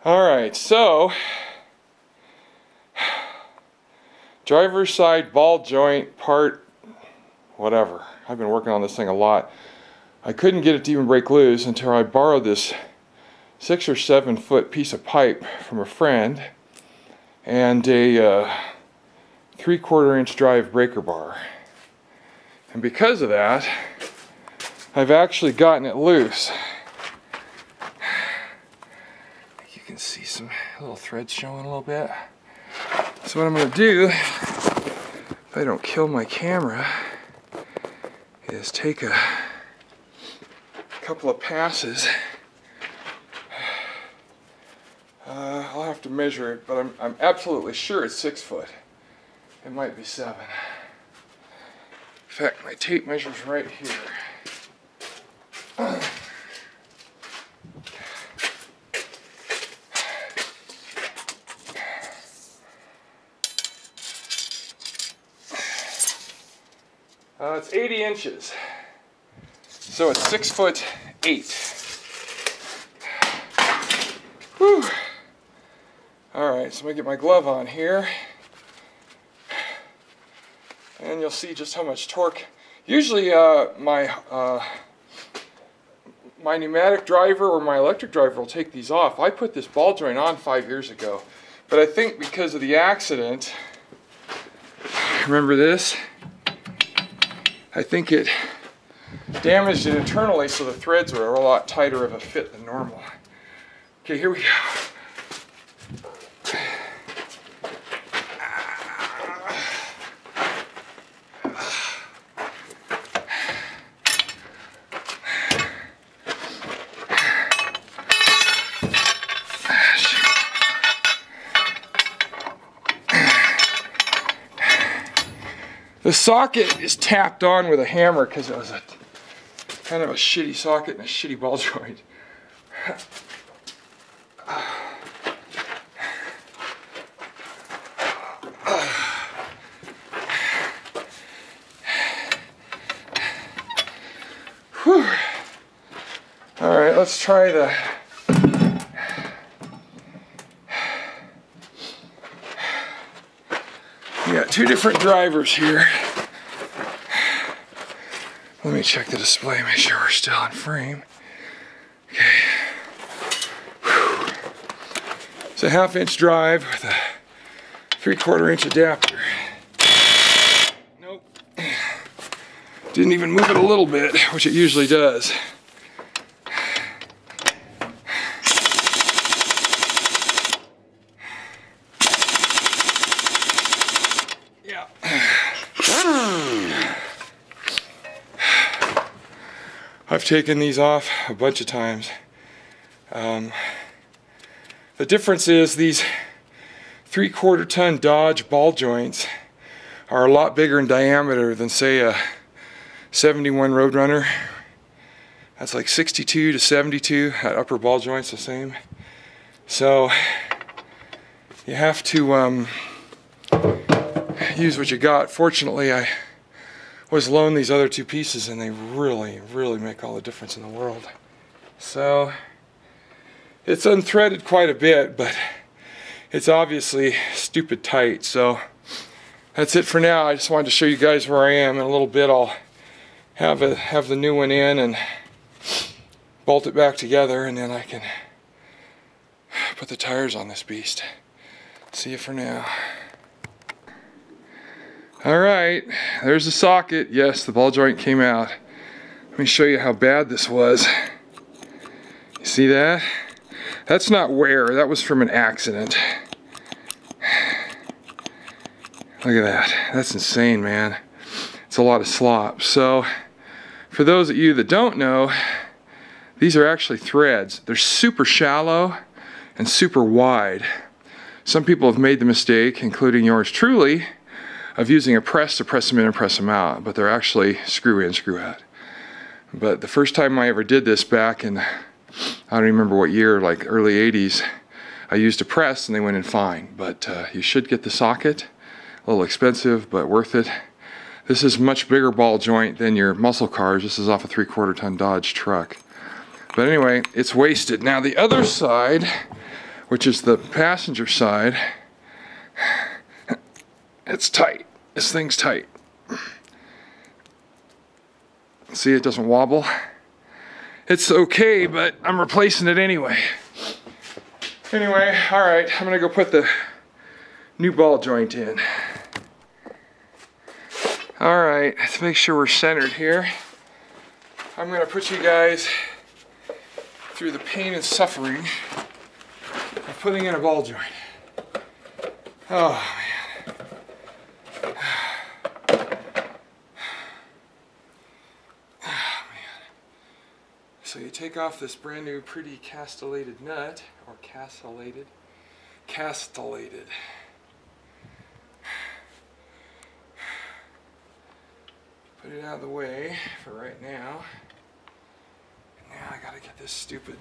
Alright, so driver's side ball joint part, whatever. I've been working on this thing a lot. I couldn't get it to even break loose until I borrowed this 6 or 7 foot piece of pipe from a friend and a 3/4 inch drive breaker bar. And because of that, I've actually gotten it loose. You can see some little threads showing a little bit. So what I'm going to do, if I don't kill my camera, is take a couple of passes. I'll have to measure it, but I'm absolutely sure it's 6 foot. It might be 7. In fact, my tape measure's right here. It's 80 inches, so it's 6'8". Whew. Alright, so I'm going to get my glove on here, and you'll see just how much torque. Usually my pneumatic driver or my electric driver will take these off. I put this ball joint on 5 years ago, but I think because of the accident, remember this? I think it damaged it internally, so the threads were a lot tighter of a fit than normal. Okay, here we go. The socket is tapped on with a hammer because it was a kind of a shitty socket and a shitty ball joint. Whew. All right, let's try the we got 2 different drivers here. Let me check the display, make sure we're still on frame. Okay. Whew. It's a 1/2 inch drive with a 3/4 inch adapter. Nope. Didn't even move it a little bit, which it usually does. I've taken these off a bunch of times. The difference is these 3/4 ton Dodge ball joints are a lot bigger in diameter than, say, a 71 Roadrunner. That's like 62 to 72. That upper ball joint's the same. So you have to use what you got. Fortunately, I was loaned these other 2 pieces, and they really make all the difference in the world. So it's unthreaded quite a bit, but it's obviously stupid tight. So that's it for now. I just wanted to show you guys where I am. In a little bit I'll have the new one in and bolt it back together, and then I can put the tires on this beast. See you for now. Alright, there's the socket. Yes, the ball joint came out. Let me show you how bad this was. You see that? That's not wear, that was from an accident. Look at that. That's insane, man. It's a lot of slop. So, for those of you that don't know, these are actually threads. They're super shallow and super wide. Some people have made the mistake, including yours truly, of using a press to press them in and press them out, but they're actually screw in, screw out. But the first time I ever did this back in, I don't remember what year, like early 80s, I used a press and they went in fine. But you should get the socket. A little expensive, but worth it. This is much bigger ball joint than your muscle cars. This is off a 3/4 ton Dodge truck. But anyway, it's wasted. Now the other side, which is the passenger side, it's tight. This thing's tight. See, it doesn't wobble. It's okay, but I'm replacing it anyway. Anyway, all right, I'm gonna go put the new ball joint in. All right, let's make sure we're centered here. I'm gonna put you guys through the pain and suffering of putting in a ball joint. Oh man. Oh man. So you take off this brand new pretty castellated nut, or castellated. Put it out of the way for right now. Now I gotta get this stupid,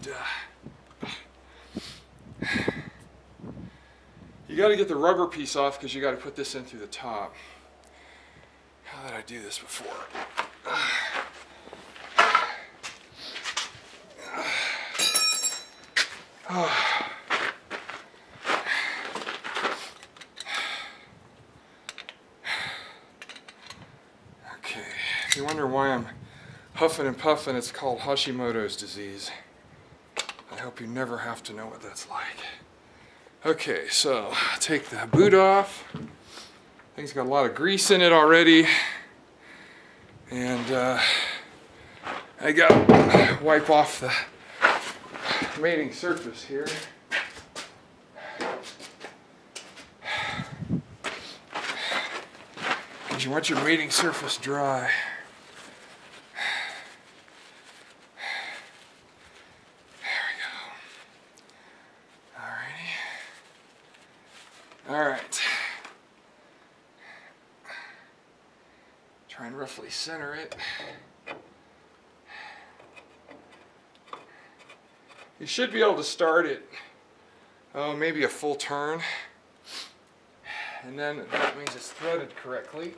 you gotta get the rubber piece off because you gotta put this in through the top. How did I do this before? Okay, if you wonder why I'm huffing and puffing, it's called Hashimoto's disease. I hope you never have to know what that's like. Okay, so take the boot off. Thing's got a lot of grease in it already. And I gotta wipe off the mating surface here. Because you want your mating surface dry. Alright, try and roughly center it. You should be able to start it, maybe a full turn, and then that means it's threaded correctly.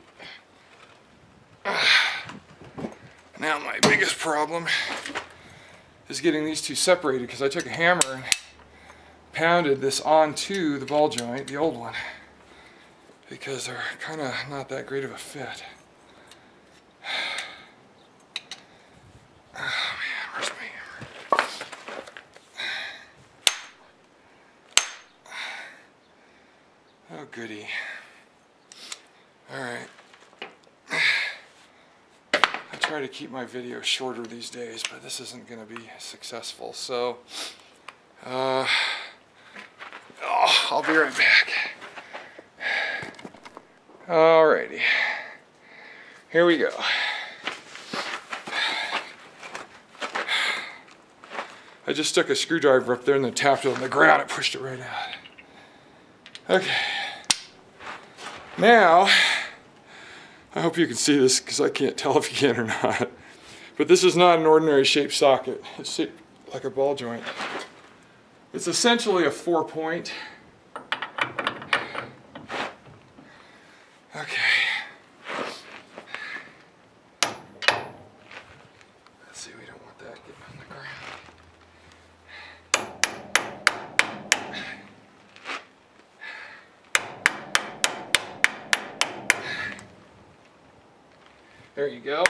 Now my biggest problem is getting these two separated, because I took a hammer and pounded this onto the ball joint, the old one, because they're kind of not that great of a fit. Oh man, where's my hammer? Oh goody. Alright. I try to keep my videos shorter these days, but this isn't going to be successful, so I'll be right back. Alrighty. Here we go. I just stuck a screwdriver up there and then tapped it on the ground and pushed it right out. Okay. Now, I hope you can see this because I can't tell if you can or not. But this is not an ordinary shaped socket. It's shaped like a ball joint. It's essentially a 4-point. Okay. Let's see, we don't want that getting on the ground. There you go.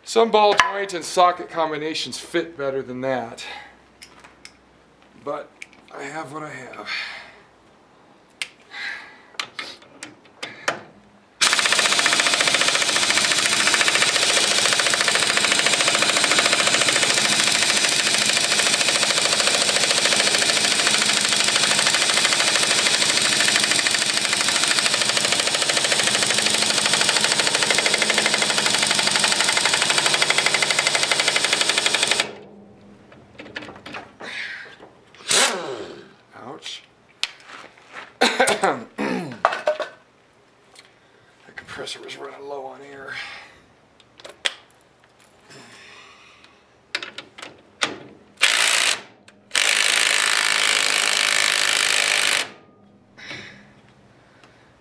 Some ball joint and socket combinations fit better than that. But I have what I have. Ouch. That compressor was running low on air. I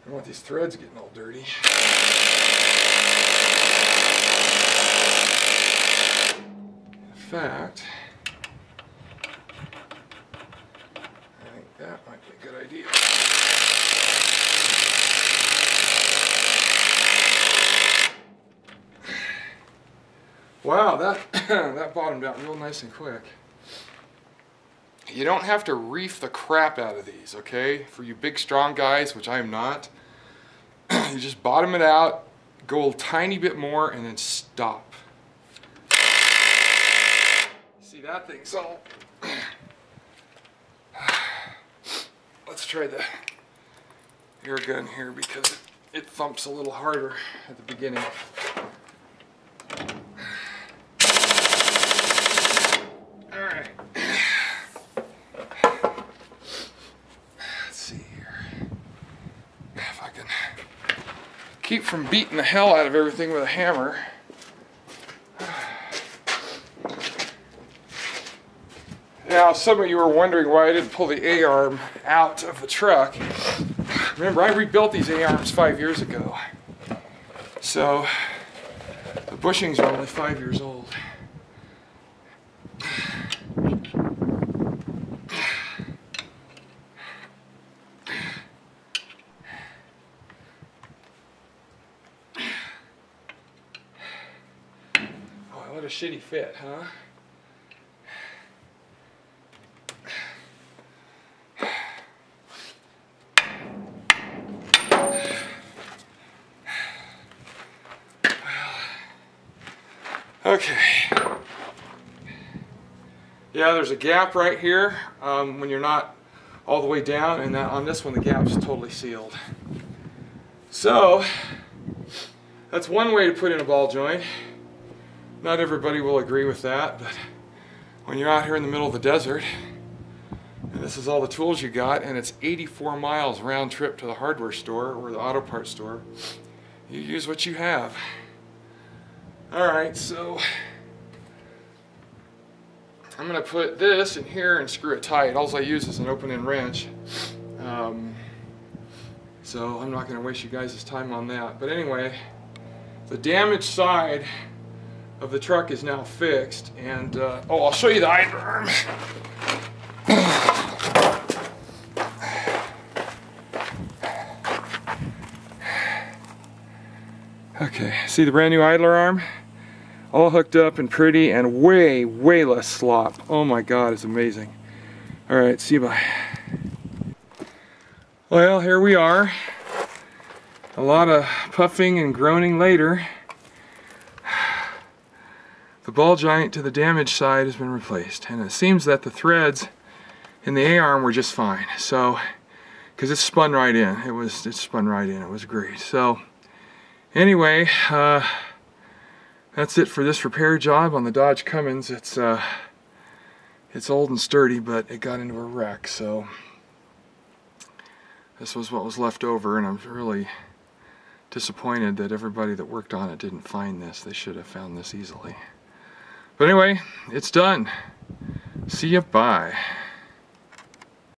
don't want these threads getting all dirty. In fact, good idea. Wow, that bottomed out real nice and quick. You don't have to reef the crap out of these, okay? For you big strong guys, which I am not, you just bottom it out, go a tiny bit more, and then stop. See, that thing's all... Let's try the air gun here because it thumps a little harder at the beginning. Alright. Let's see here. If I can keep from beating the hell out of everything with a hammer. Now, some of you were wondering why I didn't pull the A-arm out of the truck. Remember, I rebuilt these A-arms 5 years ago. So, the bushings are only 5 years old. Oh, what a shitty fit, huh? Okay. Yeah, there's a gap right here when you're not all the way down, and on this one the gap's totally sealed. So, that's one way to put in a ball joint. Not everybody will agree with that, but when you're out here in the middle of the desert, and this is all the tools you got, and it's 84 miles round trip to the hardware store or the auto parts store, you use what you have. Alright, so I'm going to put this in here and screw it tight. All I use is an open-end wrench. So I'm not going to waste you guys' time on that. But anyway, the damaged side of the truck is now fixed. And, oh, I'll show you the idler arm. Okay, see the brand new idler arm? All hooked up and pretty and way less slop. Oh my God, it's amazing. Alright, see you bye. Well, here we are. A lot of puffing and groaning later. The ball joint to the damaged side has been replaced. And it seems that the threads in the A-arm were just fine. So, because it spun right in. It spun right in. It was great. So, anyway, that's it for this repair job on the Dodge Cummins. It's old and sturdy, but it got into a wreck, so this was what was left over, and I'm really disappointed that everybody that worked on it didn't find this. They should have found this easily. But anyway, it's done. See ya, bye.